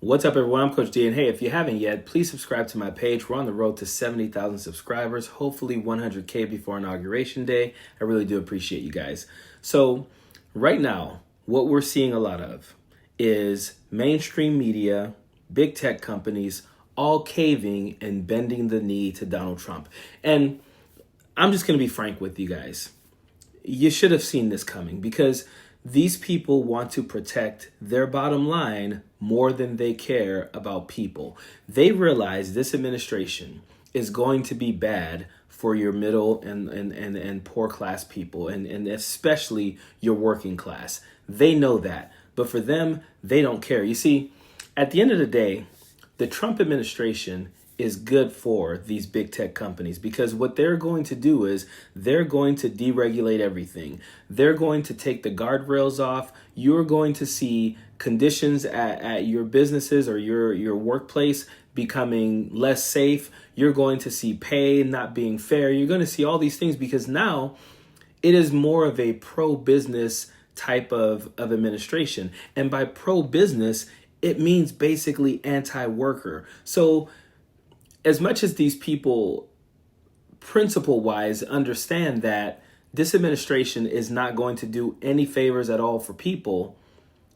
What's up, everyone? I'm Coach D, and hey, if you haven't yet, please subscribe to my page. We're on the road to 70,000 subscribers, hopefully 100K before Inauguration Day. I really do appreciate you guys. So right now, what we're seeing a lot of is mainstream media, big tech companies, all caving and bending the knee to Donald Trump. And I'm just going to be frank with you guys. You should have seen this coming because these people want to protect their bottom line more than they care about people. They realize this administration is going to be bad for your middle and poor class people, and especially your working class. They know that. But for them, they don't care. You see, at the end of the day, the Trump administration is good for these big tech companies because what they're going to do is they're going to deregulate everything. They're going to take the guardrails off. You're going to see conditions at your businesses or your workplace becoming less safe. You're going to see pay not being fair. You're going to see all these things because now it is more of a pro-business type of administration. And by pro-business, it means basically anti-worker. So as much as these people principle-wise understand that this administration is not going to do any favors at all for people,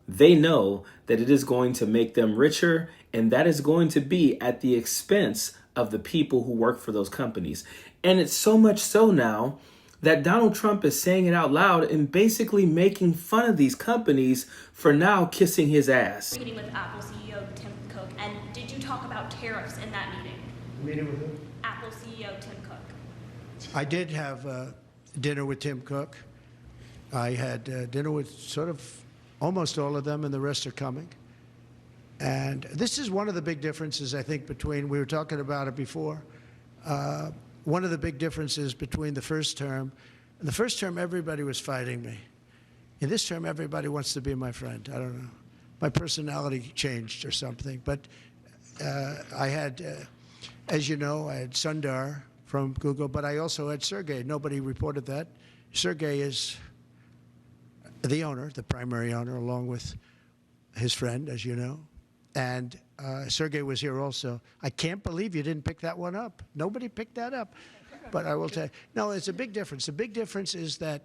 they know that it is going to make them richer, and that is going to be at the expense of the people who work for those companies. And it's so much so now that Donald Trump is saying it out loud and basically making fun of these companies for now kissing his ass. Meeting with Apple CEO Tim Cook, and did you talk about tariffs in that meeting? Meeting with who? Apple CEO Tim Cook. I did have dinner with Tim Cook. I had dinner with sort of almost all of them, and the rest are coming. And this is one of the big differences, I think, between, we were talking about it before, one of the big differences between the first term. In the first term, everybody was fighting me. In this term, everybody wants to be my friend. I don't know. My personality changed or something. But I had, as you know, I had Sundar from Google, but I also had Sergey. Nobody reported that. Sergey is the owner, the primary owner, along with his friend, as you know. And Sergey was here also. I can't believe you didn't pick that one up. Nobody picked that up. But I will tell you, no, it's a big difference. The big difference is that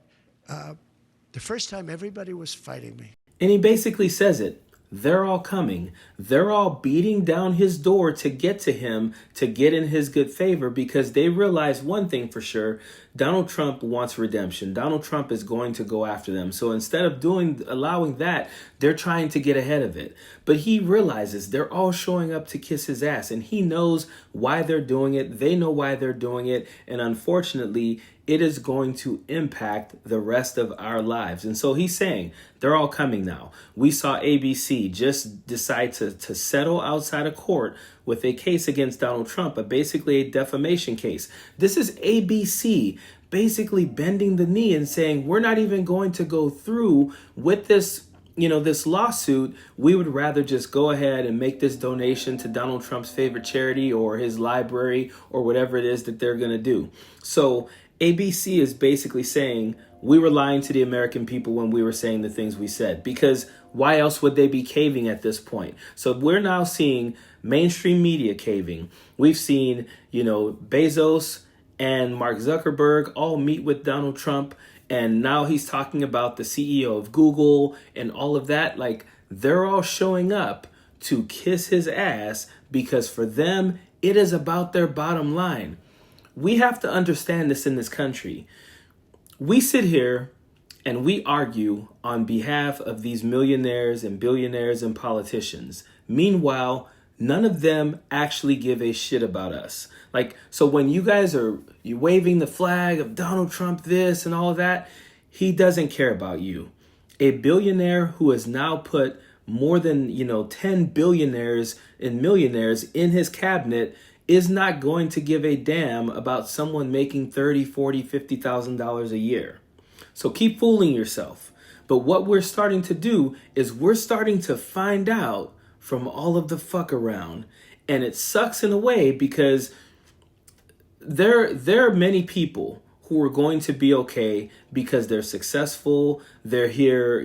the first time everybody was fighting me. And he basically says it. They're all coming. They're all beating down his door to get to him, to get in his good favor, because they realize one thing for sure. Donald Trump wants redemption. Donald Trump is going to go after them. So instead of allowing that, they're trying to get ahead of it. But he realizes they're all showing up to kiss his ass, and he knows why they're doing it. They know why they're doing it. And unfortunately, it is going to impact the rest of our lives. And so he's saying they're all coming now. We saw ABC just decide to settle outside of court with a case against Donald Trump, but basically a defamation case. This is ABC basically bending the knee and saying, we're not even going to go through with this, this lawsuit. We would rather just go ahead and make this donation to Donald Trump's favorite charity or his library or whatever it is that they're going to do. So ABC is basically saying we were lying to the American people when we were saying the things we said, because why else would they be caving at this point? So we're now seeing mainstream media caving. We've seen, Bezos and Mark Zuckerberg all meet with Donald Trump, and now he's talking about the CEO of Google and all of that. Like, they're all showing up to kiss his ass because for them, it is about their bottom line. We have to understand this in this country. We sit here and we argue on behalf of these millionaires and billionaires and politicians. Meanwhile, none of them actually give a shit about us. So when you guys are waving the flag of Donald Trump this and all of that, he doesn't care about you. A billionaire who has now put more than, 10 billionaires and millionaires in his cabinet is not going to give a damn about someone making $30,000, $40,000, $50,000 a year. So keep fooling yourself. But what we're starting to do is we're starting to find out from all of the fuck around. And it sucks in a way because there are many people who are going to be okay because they're successful, they're here,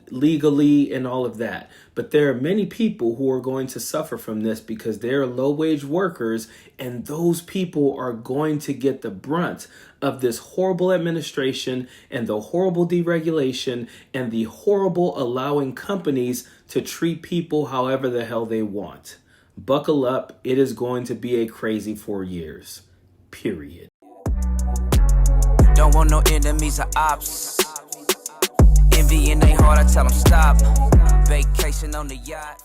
legally and all of that. But there are many people who are going to suffer from this because they're low-wage workers, and those people are going to get the brunt of this horrible administration and the horrible deregulation and the horrible allowing companies to treat people however the hell they want. Buckle up, it is going to be a crazy 4 years. Period. Don't want no enemies or ops. Envy in they heart, I tell them stop. Vacation on the yacht.